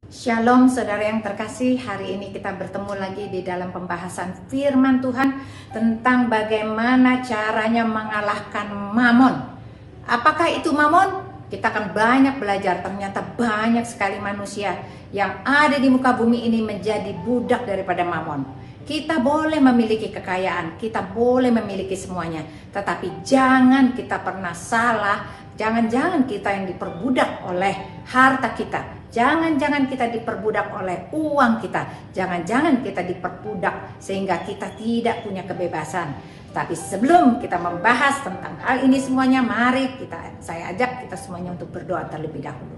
Shalom saudara yang terkasih, hari ini kita bertemu lagi di dalam pembahasan firman Tuhan tentang bagaimana caranya mengalahkan mamon. Apakah itu mamon? Kita akan banyak belajar, ternyata banyak sekali manusia yang ada di muka bumi ini menjadi budak daripada mamon. Kita boleh memiliki kekayaan, kita boleh memiliki semuanya, tetapi jangan kita pernah salah, jangan-jangan kita yang diperbudak oleh harta kita. Jangan-jangan kita diperbudak oleh uang kita. Jangan-jangan kita diperbudak sehingga kita tidak punya kebebasan. Tapi sebelum kita membahas tentang hal ini semuanya, mari saya ajak kita semuanya untuk berdoa terlebih dahulu.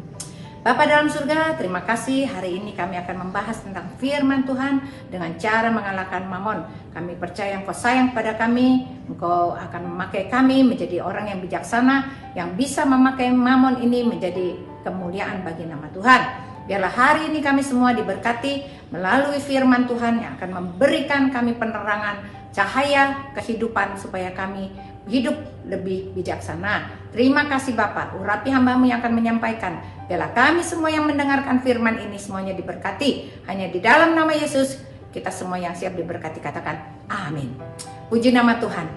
Bapa dalam surga, terima kasih. Hari ini kami akan membahas tentang firman Tuhan dengan cara mengalahkan mamon. Kami percaya Engkau sayang pada kami. Engkau akan memakai kami menjadi orang yang bijaksana, yang bisa memakai mamon ini menjadi kemuliaan bagi nama Tuhan. Biarlah hari ini kami semua diberkati melalui firman Tuhan yang akan memberikan kami penerangan, cahaya kehidupan supaya kami hidup lebih bijaksana. Terima kasih Bapa, urapi hamba-Mu yang akan menyampaikan. Biarlah kami semua yang mendengarkan firman ini semuanya diberkati. Hanya di dalam nama Yesus kita semua yang siap diberkati katakan amin. Puji nama Tuhan.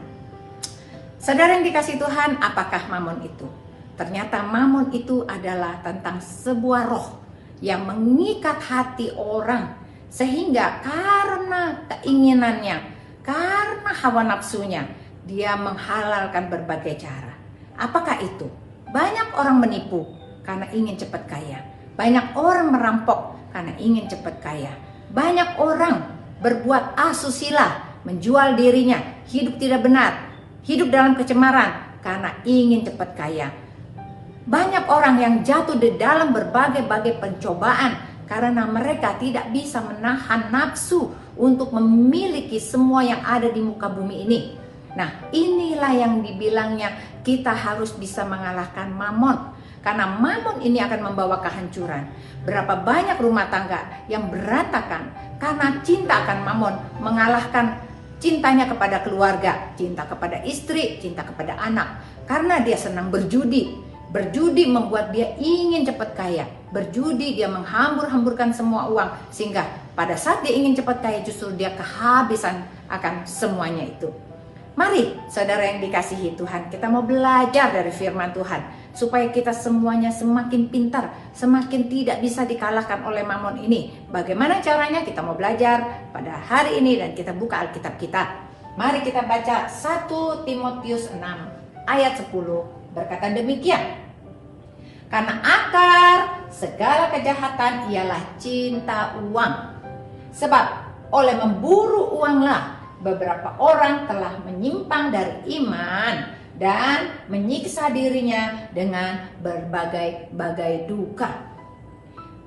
Saudara yang dikasih Tuhan, apakah mamon itu? Ternyata mamon itu adalah tentang sebuah roh yang mengikat hati orang sehingga karena keinginannya, karena hawa nafsunya, dia menghalalkan berbagai cara. Apakah itu? Banyak orang menipu karena ingin cepat kaya. Banyak orang merampok karena ingin cepat kaya. Banyak orang berbuat asusila, menjual dirinya, hidup tidak benar, hidup dalam kecemaran karena ingin cepat kaya. Banyak orang yang jatuh di dalam berbagai-bagai pencobaan karena mereka tidak bisa menahan nafsu untuk memiliki semua yang ada di muka bumi ini. Nah, inilah yang dibilangnya kita harus bisa mengalahkan mamon. Karena mamon ini akan membawa kehancuran. Berapa banyak rumah tangga yang berantakan karena cinta akan mamon, mengalahkan cintanya kepada keluarga, cinta kepada istri, cinta kepada anak. Karena dia senang berjudi. Berjudi membuat dia ingin cepat kaya. Berjudi dia menghambur-hamburkan semua uang. Sehingga pada saat dia ingin cepat kaya justru dia kehabisan akan semuanya itu. Mari saudara yang dikasihi Tuhan, kita mau belajar dari firman Tuhan. Supaya kita semuanya semakin pintar, semakin tidak bisa dikalahkan oleh mamon ini. Bagaimana caranya? Kita mau belajar pada hari ini dan kita buka Alkitab kita. Mari kita baca 1 Timotius 6 ayat 10 berkata demikian. Karena akar segala kejahatan ialah cinta uang. Sebab oleh memburu uanglah beberapa orang telah menyimpang dari iman dan menyiksa dirinya dengan berbagai-bagai duka.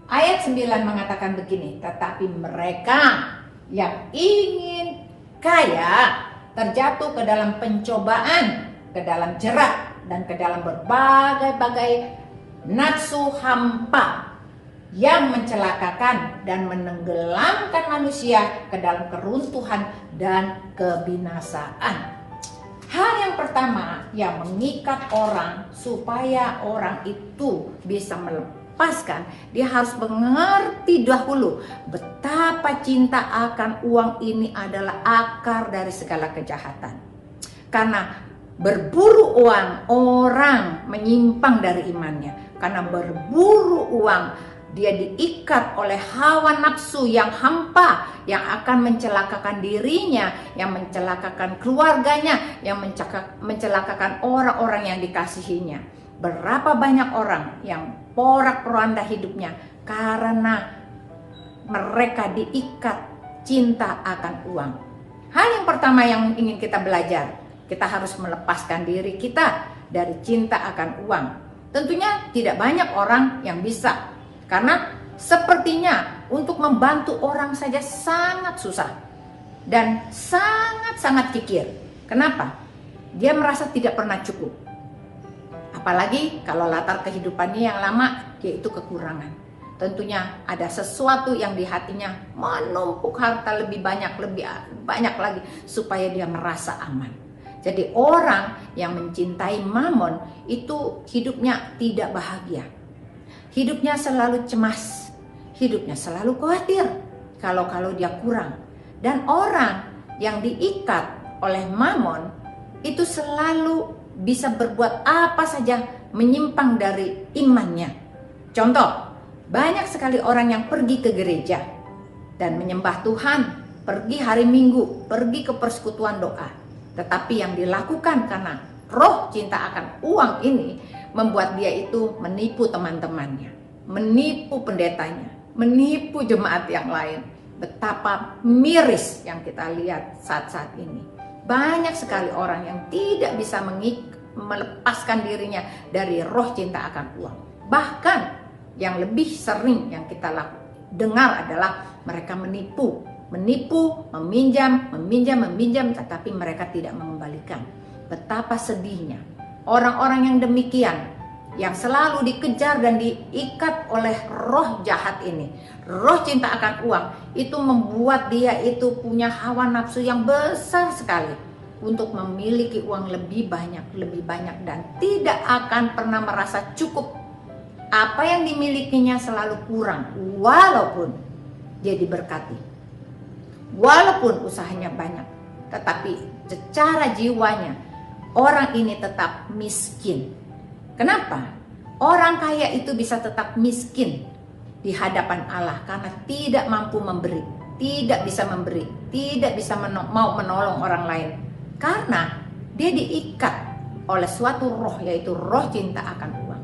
Ayat 9 mengatakan begini, tetapi mereka yang ingin kaya terjatuh ke dalam pencobaan, ke dalam jerat, dan ke dalam berbagai-bagai nafsu hampa yang mencelakakan dan menenggelamkan manusia ke dalam keruntuhan dan kebinasaan. Hal yang pertama yang mengikat orang supaya orang itu bisa melepaskan, dia harus mengerti dahulu betapa cinta akan uang ini adalah akar dari segala kejahatan. Karena berburu uang, orang menyimpang dari imannya. Karena berburu uang, dia diikat oleh hawa nafsu yang hampa, yang akan mencelakakan dirinya, yang mencelakakan keluarganya, yang mencelakakan orang-orang yang dikasihinya. Berapa banyak orang yang porak-poranda hidupnya karena mereka diikat cinta akan uang. Hal yang pertama yang ingin kita belajar, kita harus melepaskan diri kita dari cinta akan uang. Tentunya tidak banyak orang yang bisa, karena sepertinya untuk membantu orang saja sangat susah dan sangat-sangat kikir. Kenapa? Dia merasa tidak pernah cukup. Apalagi kalau latar kehidupannya yang lama, yaitu kekurangan. Tentunya ada sesuatu yang di hatinya menumpuk harta lebih banyak lagi supaya dia merasa aman. Jadi orang yang mencintai mamon itu hidupnya tidak bahagia. Hidupnya selalu cemas. hidupnya selalu khawatir kalau dia kurang. Dan orang yang diikat oleh mamon itu selalu bisa berbuat apa saja menyimpang dari imannya. Contoh, banyak sekali orang yang pergi ke gereja dan menyembah Tuhan, pergi hari Minggu, pergi ke persekutuan doa. Tetapi yang dilakukan karena roh cinta akan uang ini membuat dia itu menipu teman-temannya, menipu pendetanya, menipu jemaat yang lain. Betapa miris yang kita lihat saat-saat ini. Banyak sekali orang yang tidak bisa melepaskan dirinya dari roh cinta akan uang. Bahkan yang lebih sering yang kita dengar adalah mereka menipu, meminjam, tetapi mereka tidak mengembalikan. Betapa sedihnya orang-orang yang demikian, yang selalu dikejar dan diikat oleh roh jahat ini, roh cinta akan uang, itu membuat dia itu punya hawa nafsu yang besar sekali untuk memiliki uang lebih banyak dan tidak akan pernah merasa cukup. Apa yang dimilikinya selalu kurang, walaupun dia diberkati, walaupun usahanya banyak, tetapi secara jiwanya orang ini tetap miskin. Kenapa? Orang kaya itu bisa tetap miskin di hadapan Allah karena tidak mampu memberi, tidak bisa memberi, tidak bisa mau menolong orang lain. Karena dia diikat oleh suatu roh, yaitu roh cinta akan uang.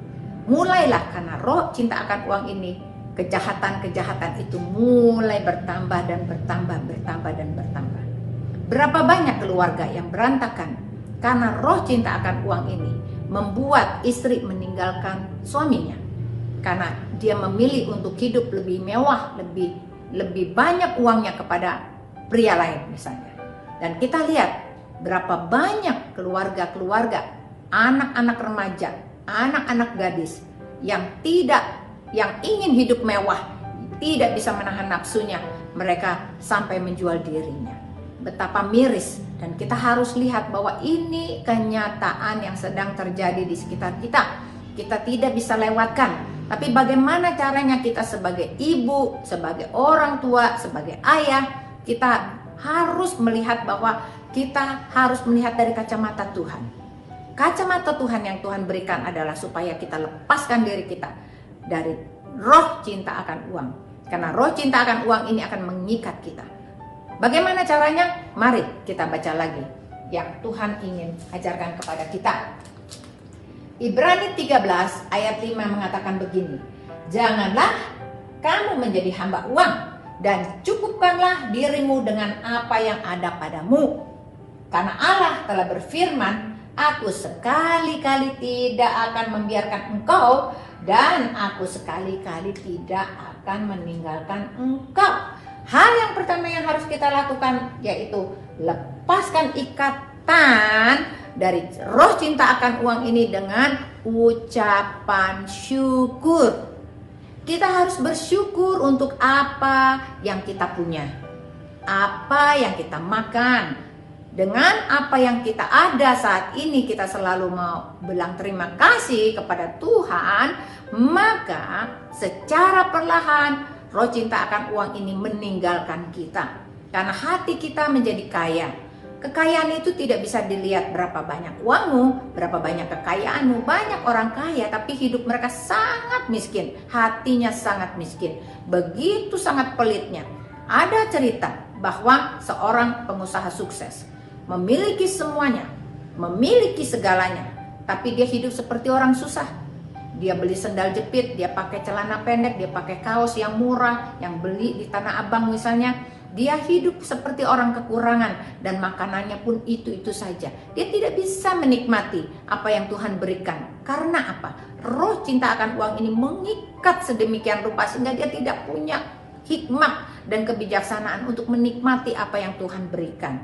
Mulailah karena roh cinta akan uang ini, kejahatan-kejahatan itu mulai bertambah dan bertambah. Berapa banyak keluarga yang berantakan karena roh cinta akan uang ini membuat istri meninggalkan suaminya karena dia memilih untuk hidup lebih mewah, lebih banyak uangnya kepada pria lain misalnya. Dan kita lihat berapa banyak keluarga, anak-anak remaja, anak-anak gadis yang ingin hidup mewah, tidak bisa menahan nafsunya, mereka sampai menjual dirinya. Betapa miris, dan kita harus lihat bahwa ini kenyataan yang sedang terjadi di sekitar kita. Kita tidak bisa lewatkan. Tapi bagaimana caranya kita sebagai ibu, sebagai orang tua, sebagai ayah, kita harus melihat bahwa kita harus melihat dari kacamata Tuhan. Kacamata Tuhan yang Tuhan berikan adalah supaya kita lepaskan diri kita dari roh cinta akan uang. Karena roh cinta akan uang ini akan mengikat kita. Bagaimana caranya? Mari kita baca lagi yang Tuhan ingin ajarkan kepada kita. Ibrani 13 ayat 5 mengatakan begini. Janganlah kamu menjadi hamba uang dan cukupkanlah dirimu dengan apa yang ada padamu. Karena Allah telah berfirman, aku sekali-kali tidak akan membiarkan engkau dan aku sekali-kali tidak akan meninggalkan engkau. Hal yang pertama yang harus kita lakukan yaitu lepaskan ikatan dari roh cinta akan uang ini dengan ucapan syukur. Kita harus bersyukur untuk apa yang kita punya, apa yang kita makan. Dengan apa yang kita ada saat ini, kita selalu mau bilang terima kasih kepada Tuhan, maka secara perlahan roh cinta akan uang ini meninggalkan kita. Karena hati kita menjadi kaya. Kekayaan itu tidak bisa dilihat berapa banyak uangmu, berapa banyak kekayaanmu. Banyak orang kaya tapi hidup mereka sangat miskin. Hatinya sangat miskin. Begitu sangat pelitnya. Ada cerita bahwa seorang pengusaha sukses memiliki semuanya, memiliki segalanya, tapi dia hidup seperti orang susah. Dia beli sendal jepit, dia pakai celana pendek, dia pakai kaos yang murah, yang beli di Tanah Abang misalnya. Dia hidup seperti orang kekurangan dan makanannya pun itu-itu saja. Dia tidak bisa menikmati apa yang Tuhan berikan. Karena apa? Roh cinta akan uang ini mengikat sedemikian rupa sehingga dia tidak punya hikmah dan kebijaksanaan untuk menikmati apa yang Tuhan berikan.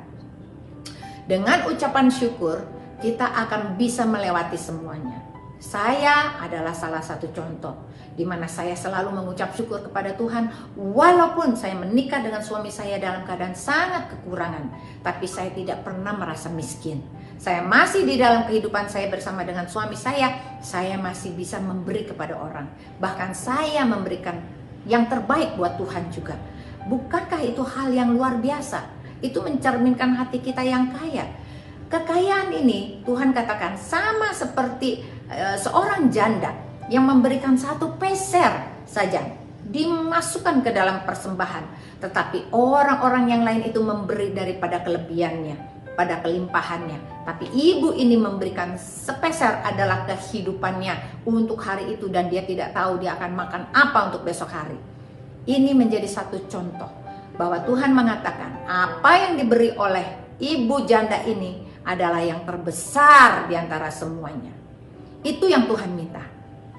Dengan ucapan syukur, kita akan bisa melewati semuanya. Saya adalah salah satu contoh di mana saya selalu mengucap syukur kepada Tuhan walaupun saya menikah dengan suami saya dalam keadaan sangat kekurangan, tapi saya tidak pernah merasa miskin. Saya masih di dalam kehidupan saya bersama dengan suami saya masih bisa memberi kepada orang. Bahkan saya memberikan yang terbaik buat Tuhan juga. Bukankah itu hal yang luar biasa? Itu mencerminkan hati kita yang kaya. Kekayaan ini Tuhan katakan sama seperti seorang janda yang memberikan 1 peser saja dimasukkan ke dalam persembahan, tetapi orang-orang yang lain itu memberi daripada kelebihannya, pada kelimpahannya. Tapi ibu ini memberikan sepeser adalah kehidupannya untuk hari itu, dan dia tidak tahu dia akan makan apa untuk besok hari. Ini menjadi satu contoh bahwa Tuhan mengatakan apa yang diberi oleh ibu janda ini adalah yang terbesar di antara semuanya. Itu yang Tuhan minta.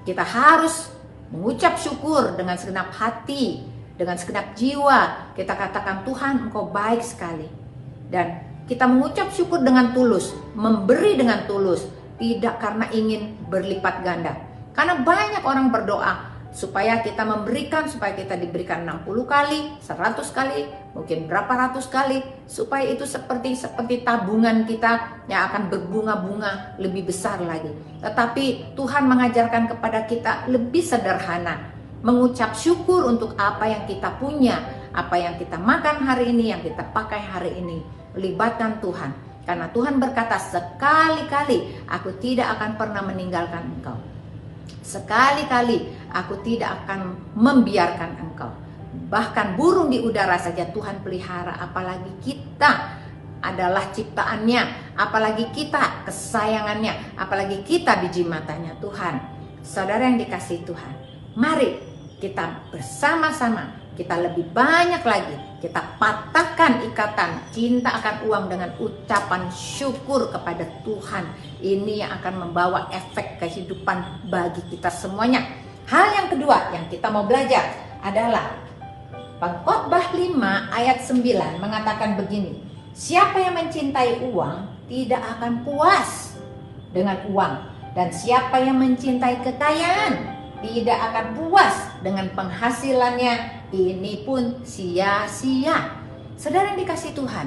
Kita harus mengucap syukur dengan segenap hati, dengan segenap jiwa. Kita katakan, Tuhan, Engkau baik sekali. Dan kita mengucap syukur dengan tulus, memberi dengan tulus, tidak karena ingin berlipat ganda. Karena banyak orang berdoa supaya kita memberikan, supaya kita diberikan 60 kali, 100 kali, mungkin berapa ratus kali, supaya itu seperti tabungan kita yang akan berbunga-bunga lebih besar lagi. Tetapi Tuhan mengajarkan kepada kita lebih sederhana, mengucap syukur untuk apa yang kita punya, apa yang kita makan hari ini, yang kita pakai hari ini. Libatkan Tuhan, karena Tuhan berkata, sekali-kali aku tidak akan pernah meninggalkan engkau. Sekali-kali aku tidak akan membiarkan engkau. Bahkan burung di udara saja Tuhan pelihara, apalagi kita adalah ciptaannya, apalagi kita kesayangannya, apalagi kita biji matanya Tuhan. Saudara yang dikasihi Tuhan, mari kita bersama-sama, kita lebih banyak lagi, kita patahkan ikatan cinta akan uang dengan ucapan syukur kepada Tuhan. Ini yang akan membawa efek kehidupan bagi kita semuanya. Hal yang kedua yang kita mau belajar adalah Pengkhotbah 5 ayat 9 mengatakan begini, siapa yang mencintai uang tidak akan puas dengan uang, dan siapa yang mencintai kekayaan tidak akan puas dengan penghasilannya, ini pun sia-sia. Saudara yang dikasihi Tuhan,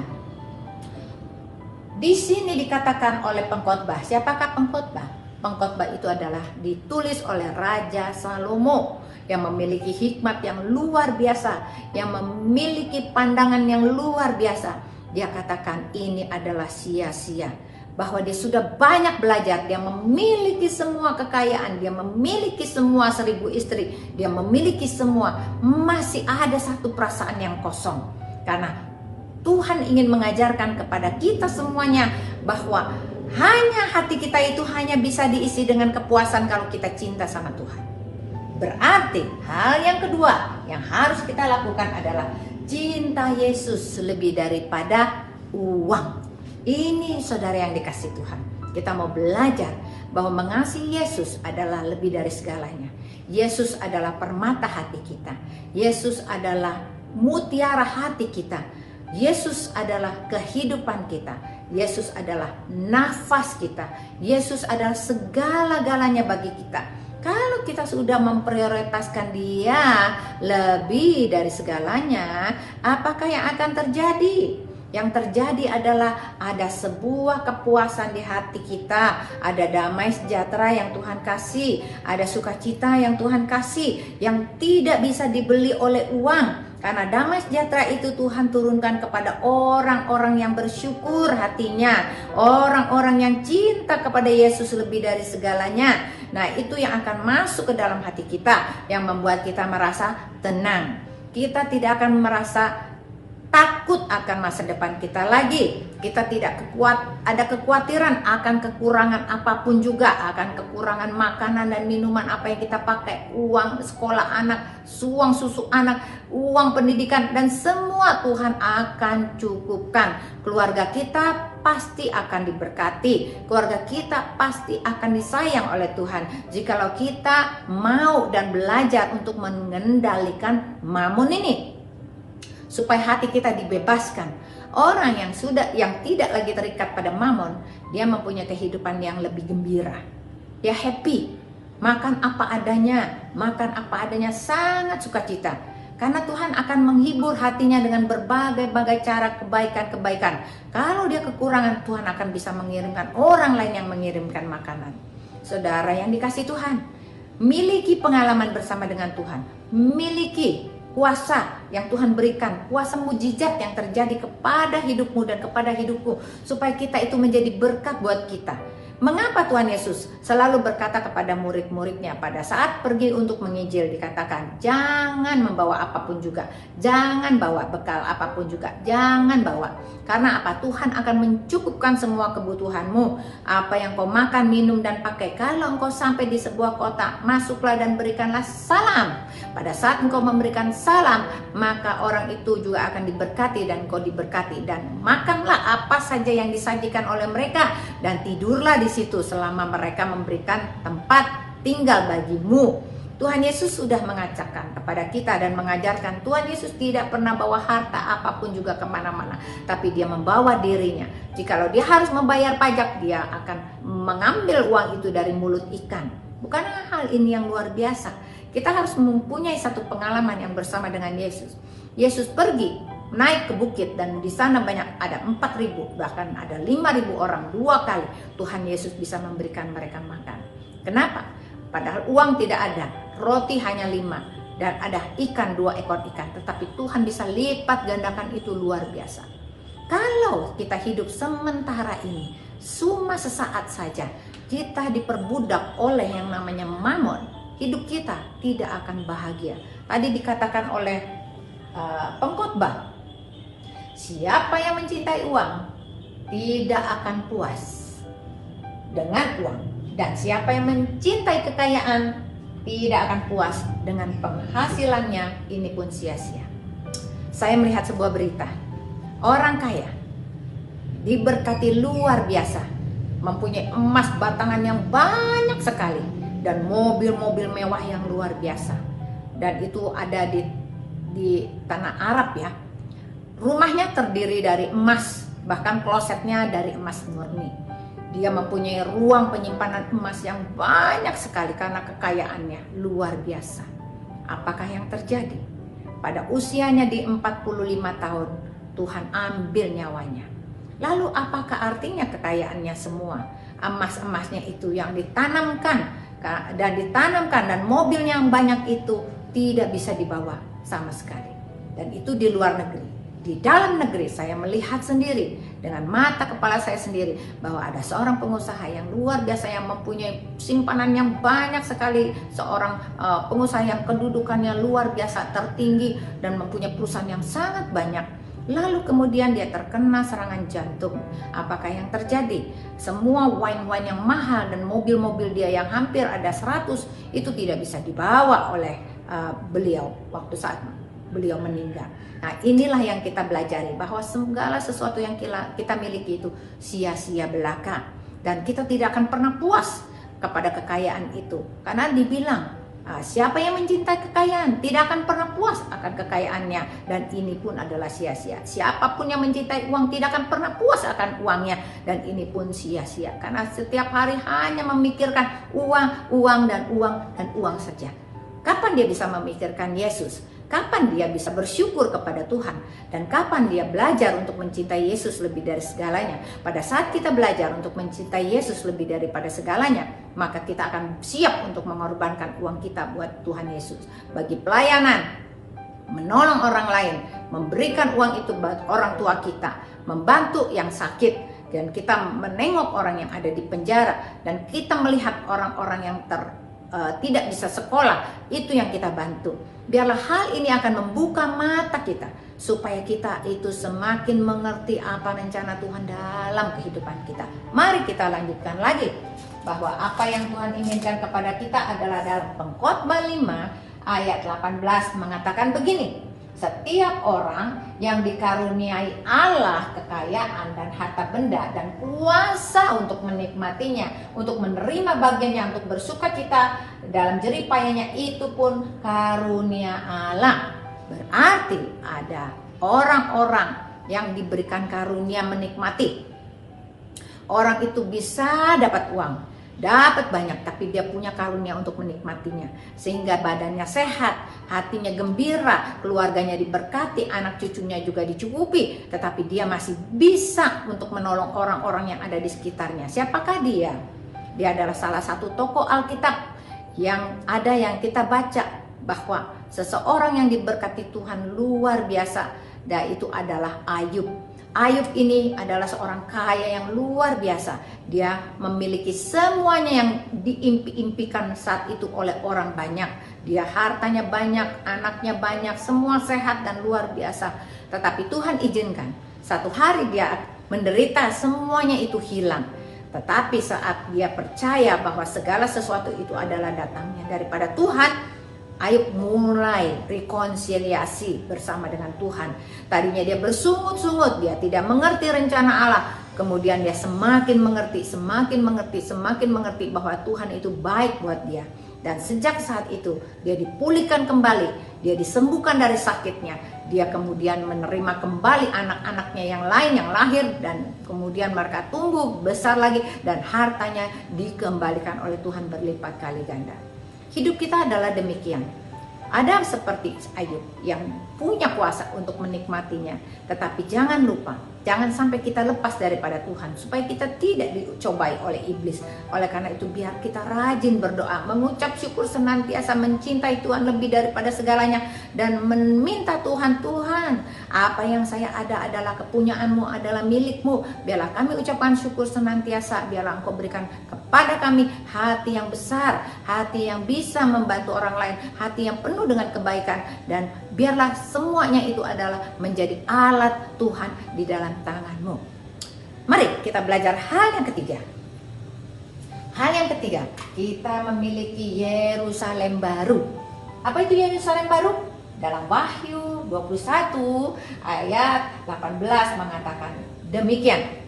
di sini dikatakan oleh pengkhotbah. Siapakah pengkhotbah? Pengkhotbah itu adalah ditulis oleh Raja Salomo yang memiliki hikmat yang luar biasa, yang memiliki pandangan yang luar biasa. Dia katakan ini adalah sia-sia, bahwa dia sudah banyak belajar, dia memiliki semua kekayaan, dia memiliki semua 1000 istri, dia memiliki semua, masih ada satu perasaan yang kosong. Karena Tuhan ingin mengajarkan kepada kita semuanya bahwa hanya hati kita itu hanya bisa diisi dengan kepuasan kalau kita cinta sama Tuhan. Berarti hal yang kedua yang harus kita lakukan adalah cinta Yesus lebih daripada uang. Ini saudara yang dikasihi Tuhan, kita mau belajar bahwa mengasihi Yesus adalah lebih dari segalanya. Yesus adalah permata hati kita. Yesus adalah mutiara hati kita. Yesus adalah kehidupan kita. Yesus adalah nafas kita. Yesus adalah segala-galanya bagi kita. Kalau kita sudah memprioritaskan Dia lebih dari segalanya, apakah yang akan terjadi? Yang terjadi adalah ada sebuah kepuasan di hati kita, ada damai sejahtera yang Tuhan kasih, ada sukacita yang Tuhan kasih, yang tidak bisa dibeli oleh uang. Karena damai sejahtera itu Tuhan turunkan kepada orang-orang yang bersyukur hatinya, orang-orang yang cinta kepada Yesus lebih dari segalanya. Nah, itu yang akan masuk ke dalam hati kita, yang membuat kita merasa tenang. Kita tidak akan merasa takut akan masa depan kita lagi. Kita tidak ada kekhawatiran akan kekurangan apapun juga, akan kekurangan makanan dan minuman apa yang kita pakai, uang sekolah anak, uang susu anak, uang pendidikan, dan semua Tuhan akan cukupkan. Keluarga kita pasti akan diberkati, keluarga kita pasti akan disayang oleh Tuhan jikalau kita mau dan belajar untuk mengendalikan mamun ini, supaya hati kita dibebaskan. Orang yang tidak lagi terikat pada mamon, dia mempunyai kehidupan yang lebih gembira. Dia happy, makan apa adanya, sangat sukacita. Karena Tuhan akan menghibur hatinya dengan berbagai-bagai cara kebaikan-kebaikan. Kalau dia kekurangan, Tuhan akan bisa mengirimkan orang lain yang mengirimkan makanan. Saudara yang dikasihi Tuhan, miliki pengalaman bersama dengan Tuhan, miliki kuasa yang Tuhan berikan, kuasa mujizat yang terjadi kepada hidupmu dan kepada hidupku, supaya kita itu menjadi berkat buat kita. Mengapa Tuhan Yesus selalu berkata kepada murid-muridnya pada saat pergi untuk menginjil, dikatakan jangan membawa apapun juga, jangan bawa bekal apapun juga, jangan bawa. Karena apa? Tuhan akan mencukupkan semua kebutuhanmu, apa yang kau makan, minum, dan pakai. Kalau engkau sampai di sebuah kota, masuklah dan berikanlah salam. Pada saat engkau memberikan salam, maka orang itu juga akan diberkati dan engkau diberkati. Dan makanlah apa saja yang disajikan oleh mereka, dan tidurlah di situ selama mereka memberikan tempat tinggal bagimu. Tuhan Yesus sudah mengajak kepada kita dan mengajarkan. Tuhan Yesus tidak pernah bawa harta apapun juga kemana-mana, tapi dia membawa dirinya. Jikalau dia harus membayar pajak, dia akan mengambil uang itu dari mulut ikan. Bukankah hal ini yang luar biasa? Kita harus mempunyai satu pengalaman yang bersama dengan Yesus. Yesus pergi naik ke bukit, dan di sana banyak, ada 4.000, bahkan ada 5.000 orang 2 kali. Tuhan Yesus bisa memberikan mereka makan. Kenapa? Padahal uang tidak ada, roti hanya 5, dan ada ikan 2 ekor ikan. Tetapi Tuhan bisa lipat gandakan itu luar biasa. Kalau kita hidup sementara ini, cuma sesaat saja, kita diperbudak oleh yang namanya mamon, hidup kita tidak akan bahagia. Tadi dikatakan oleh pengkhotbah, siapa yang mencintai uang tidak akan puas dengan uang, dan siapa yang mencintai kekayaan tidak akan puas dengan penghasilannya, ini pun sia-sia. Saya melihat sebuah berita, orang kaya diberkati luar biasa, mempunyai emas batangan yang banyak sekali dan mobil-mobil mewah yang luar biasa, dan itu ada di tanah Arab ya. Rumahnya terdiri dari emas, bahkan klosetnya dari emas murni. Dia mempunyai ruang penyimpanan emas yang banyak sekali karena kekayaannya luar biasa. Apakah yang terjadi? Pada usianya di 45 tahun, Tuhan ambil nyawanya. Lalu apakah artinya kekayaannya semua? Emas-emasnya itu yang ditanamkan dan mobil yang banyak itu tidak bisa dibawa sama sekali. Dan itu di luar negeri. Di dalam negeri saya melihat sendiri dengan mata kepala saya sendiri bahwa ada seorang pengusaha yang luar biasa yang mempunyai simpanan yang banyak sekali, seorang pengusaha yang kedudukannya luar biasa tertinggi dan mempunyai perusahaan yang sangat banyak. Lalu kemudian dia terkena serangan jantung. Apakah yang terjadi? Semua wine-wine yang mahal dan mobil-mobil dia yang hampir ada 100 itu tidak bisa dibawa oleh beliau waktu saat beliau meninggal. Nah, inilah yang kita pelajari, bahwa segala sesuatu yang kita miliki itu sia-sia belaka, dan kita tidak akan pernah puas kepada kekayaan itu. Karena dibilang, siapa yang mencintai kekayaan tidak akan pernah puas akan kekayaannya, dan ini pun adalah sia-sia. Siapapun yang mencintai uang tidak akan pernah puas akan uangnya, dan ini pun sia-sia. Karena setiap hari hanya memikirkan uang dan uang saja. Kapan dia bisa memikirkan Yesus? Kapan dia bisa bersyukur kepada Tuhan? Dan kapan dia belajar untuk mencintai Yesus lebih dari segalanya? Pada saat kita belajar untuk mencintai Yesus lebih daripada segalanya, maka kita akan siap untuk mengorbankan uang kita buat Tuhan Yesus. Bagi pelayanan, menolong orang lain, memberikan uang itu buat orang tua kita, membantu yang sakit, dan kita menengok orang yang ada di penjara, dan kita melihat orang-orang yang tidak bisa sekolah, itu yang kita bantu. Biarlah hal ini akan membuka mata kita, supaya kita itu semakin mengerti apa rencana Tuhan dalam kehidupan kita. Mari kita lanjutkan lagi, bahwa apa yang Tuhan inginkan kepada kita adalah dalam Pengkhotbah 5 ayat 18 mengatakan begini: setiap orang yang dikaruniai Allah kekayaan dan harta benda dan kuasa untuk menikmatinya, untuk menerima bagiannya, untuk bersukacita dalam jerih payahnya, itu pun karunia Allah. Berarti ada orang-orang yang diberikan karunia menikmati. Orang itu bisa dapat uang, dapat banyak, tapi dia punya karunia untuk menikmatinya, sehingga badannya sehat, hatinya gembira, keluarganya diberkati, anak cucunya juga dicukupi, tetapi dia masih bisa untuk menolong orang-orang yang ada di sekitarnya. Siapakah dia? Dia adalah salah satu tokoh Alkitab yang kita baca bahwa seseorang yang diberkati Tuhan luar biasa, dan itu adalah Ayub. Ayub ini adalah seorang kaya yang luar biasa. Dia memiliki semuanya yang diimpi-impikan saat itu oleh orang banyak. Dia hartanya banyak, anaknya banyak, semua sehat dan luar biasa. Tetapi Tuhan izinkan satu hari dia menderita, semuanya itu hilang. Tetapi saat dia percaya bahwa segala sesuatu itu adalah datangnya daripada Tuhan, Ayub mulai rekonsiliasi bersama dengan Tuhan. Tadinya dia bersungut-sungut, dia tidak mengerti rencana Allah. Kemudian dia semakin mengerti bahwa Tuhan itu baik buat dia. Dan sejak saat itu dia dipulihkan kembali, dia disembuhkan dari sakitnya. Dia kemudian menerima kembali anak-anaknya yang lain yang lahir, dan kemudian mereka tumbuh besar lagi dan hartanya dikembalikan oleh Tuhan berlipat kali ganda. Hidup kita adalah demikian. Ada seperti Ayub yang punya kuasa untuk menikmatinya. Tetapi jangan lupa, jangan sampai kita lepas daripada Tuhan, supaya kita tidak dicobai oleh iblis. Oleh karena itu biar kita rajin berdoa, mengucap syukur senantiasa, mencintai Tuhan lebih daripada segalanya, dan meminta Tuhan, Tuhan, apa yang saya ada adalah kepunyaanmu, adalah milikmu. Biarlah kami ucapkan syukur senantiasa, biarlah Engkau berikan kepada kami hati yang besar, hati yang bisa membantu orang lain, hati yang penuh dengan kebaikan, dan biarlah semuanya itu adalah menjadi alat Tuhan di dalam tanganmu. Mari kita belajar hal yang ketiga. Hal yang ketiga, kita memiliki Yerusalem baru. Apa itu Yerusalem baru? Dalam Wahyu 21 ayat 18 mengatakan demikian.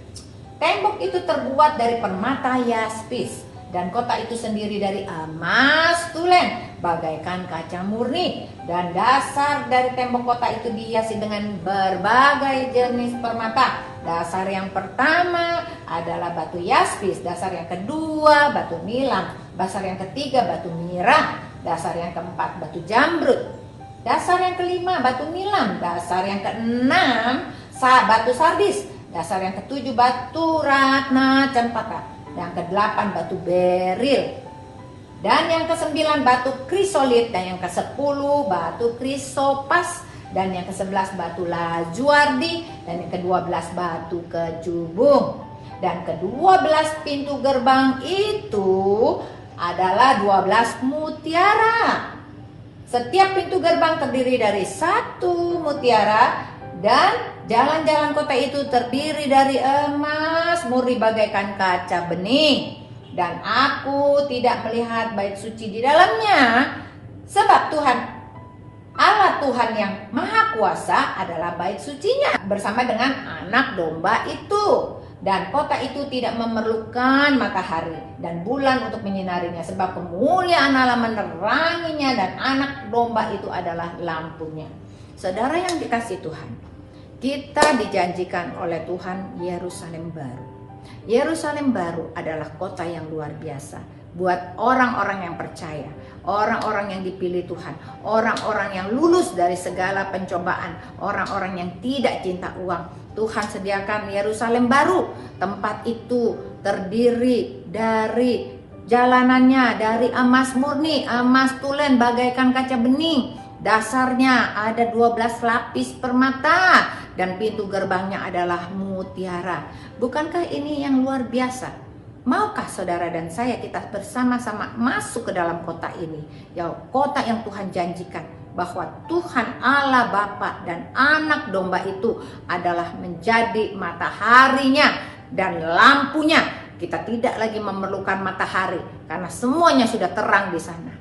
Tembok itu terbuat dari permata yaspis, dan kota itu sendiri dari emas tulen bagaikan kaca murni, dan dasar dari tembok kota itu dihiasi dengan berbagai jenis permata. Dasar yang pertama adalah batu yaspis, dasar yang kedua batu nilam, dasar yang ketiga batu mirah, dasar yang keempat batu jamrud, dasar yang kelima batu nilam, dasar yang keenam batu sardis, dasar yang ketujuh batu ratna cempaka, yang kedelapan batu beril, dan yang kesembilan batu krisolit, dan yang kesepuluh batu krisopas, dan yang ke-11 batu lajuardi, dan yang ke-12 batu kecubung. Dan ke-12 pintu gerbang itu adalah 12 mutiara. Setiap pintu gerbang terdiri dari satu mutiara, dan jalan-jalan kota itu terdiri dari emas murni bagaikan kaca bening. Dan aku tidak melihat bait suci di dalamnya, sebab Tuhan Allah Tuhan yang Maha Kuasa adalah bait sucinya bersama dengan anak domba itu. Dan kota itu tidak memerlukan matahari dan bulan untuk menyinarinya, sebab kemuliaan Allah meneranginya, dan anak domba itu adalah lampunya. Saudara yang dikasihi Tuhan, kita dijanjikan oleh Tuhan Yerusalem baru. Yerusalem baru adalah kota yang luar biasa buat orang-orang yang percaya, orang-orang yang dipilih Tuhan, orang-orang yang lulus dari segala pencobaan, orang-orang yang tidak cinta uang. Tuhan sediakan Yerusalem baru. Tempat itu terdiri dari jalanannya dari emas murni, emas tulen bagaikan kaca bening. Dasarnya ada 12 lapis permata, dan pintu gerbangnya adalah mutiara. Bukankah ini yang luar biasa? Maukah saudara dan saya kita bersama-sama masuk ke dalam kota ini? Ya, kota yang Tuhan janjikan bahwa Tuhan Allah Bapa dan anak domba itu adalah menjadi mataharinya dan lampunya. Kita tidak lagi memerlukan matahari karena semuanya sudah terang di sana.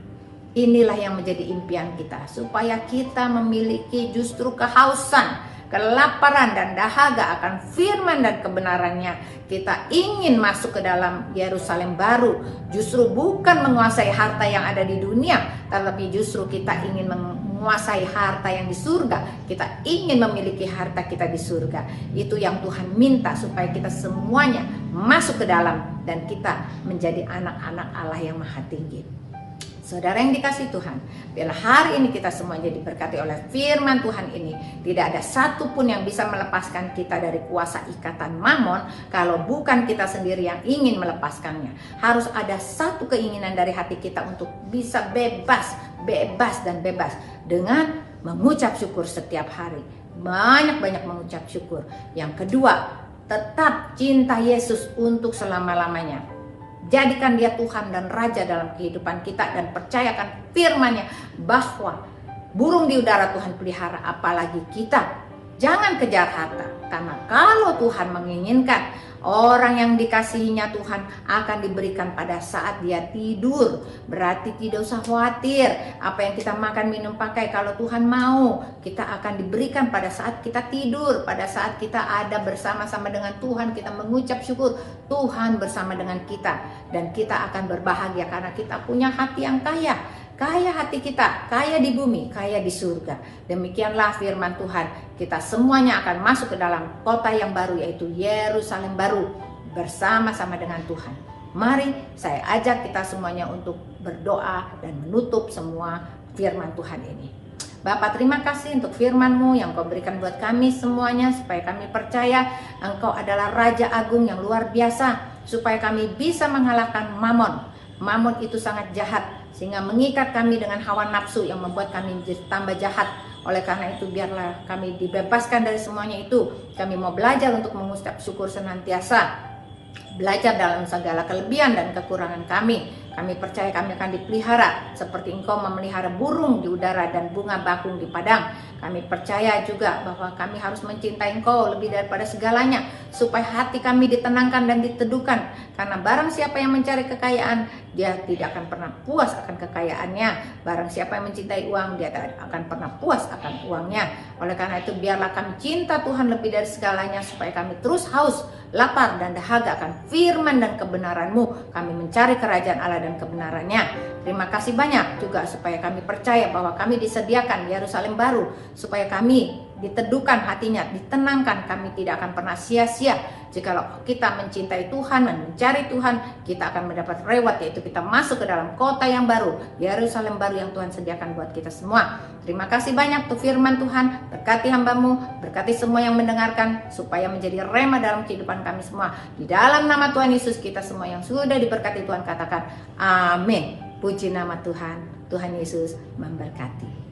Inilah yang menjadi impian kita, supaya kita memiliki justru kehausan, kelaparan dan dahaga akan firman dan kebenarannya. Kita ingin masuk ke dalam Yerusalem baru, justru bukan menguasai harta yang ada di dunia, tetapi justru kita ingin menguasai harta yang di surga. Kita ingin memiliki harta kita di surga. Itu yang Tuhan minta, supaya kita semuanya masuk ke dalam dan kita menjadi anak-anak Allah yang Maha Tinggi. Saudara yang dikasih Tuhan, biarlah hari ini kita semuanya diberkati oleh firman Tuhan ini. Tidak ada satupun yang bisa melepaskan kita dari kuasa ikatan mamon kalau bukan kita sendiri yang ingin melepaskannya. Harus ada satu keinginan dari hati kita untuk bisa bebas dengan mengucap syukur setiap hari. Banyak-banyak mengucap syukur. Yang kedua, tetap cinta Yesus untuk selama-lamanya. Jadikan dia Tuhan dan Raja dalam kehidupan kita dan percayakan firman-Nya bahwa burung di udara Tuhan pelihara, apalagi kita. Jangan kejar harta, karena kalau Tuhan menginginkan, orang yang dikasihinya Tuhan akan diberikan pada saat dia tidur. Berarti tidak usah khawatir apa yang kita makan, minum, pakai. Kalau Tuhan mau, kita akan diberikan pada saat kita tidur. Pada saat kita ada bersama-sama dengan Tuhan, kita mengucap syukur, Tuhan bersama dengan kita. Dan kita akan berbahagia karena kita punya hati yang kaya. Kaya hati kita, kaya di bumi, kaya di surga. Demikianlah firman Tuhan. Kita semuanya akan masuk ke dalam kota yang baru, yaitu Yerusalem baru, bersama-sama dengan Tuhan. Mari saya ajak kita semuanya untuk berdoa dan menutup semua firman Tuhan ini. Bapa, terima kasih untuk firman-Mu yang Kau berikan buat kami semuanya, supaya kami percaya Engkau adalah Raja Agung yang luar biasa, supaya kami bisa mengalahkan Mamon. Mamon itu sangat jahat, sehingga mengikat kami dengan hawa nafsu yang membuat kami menjadi tambah jahat. Oleh karena itu, biarlah kami dibebaskan dari semuanya itu. Kami mau belajar untuk mengucap syukur senantiasa, belajar dalam segala kelebihan dan kekurangan kami. Kami percaya kami akan dipelihara seperti Engkau memelihara burung di udara dan bunga bakung di padang. Kami percaya juga bahwa kami harus mencintai Engkau lebih daripada segalanya, supaya hati kami ditenangkan dan diteduhkan. Karena barang siapa yang mencari kekayaan, dia tidak akan pernah puas akan kekayaannya. Barang siapa yang mencintai uang, dia tidak akan pernah puas akan uangnya. Oleh karena itu, biarlah kami cinta Tuhan lebih dari segalanya, supaya kami terus haus, lapar dan dahaga akan firman dan kebenaran-Mu. Kami mencari kerajaan Allah dan kebenarannya. Terima kasih banyak juga supaya kami percaya bahwa kami disediakan Yerusalem baru, supaya kami diteduhkan hatinya, ditenangkan. Kami tidak akan pernah sia-sia. Jikalau kita mencintai Tuhan dan mencari Tuhan, kita akan mendapat reward, yaitu kita masuk ke dalam kota yang baru, Yerusalem baru yang Tuhan sediakan buat kita semua. Terima kasih banyak untuk firman Tuhan. Berkati hamba-Mu, berkati semua yang mendengarkan, supaya menjadi rema dalam kehidupan kami semua. Di dalam nama Tuhan Yesus, kita semua yang sudah diberkati Tuhan katakan amin. Puji nama Tuhan. Tuhan Yesus memberkati.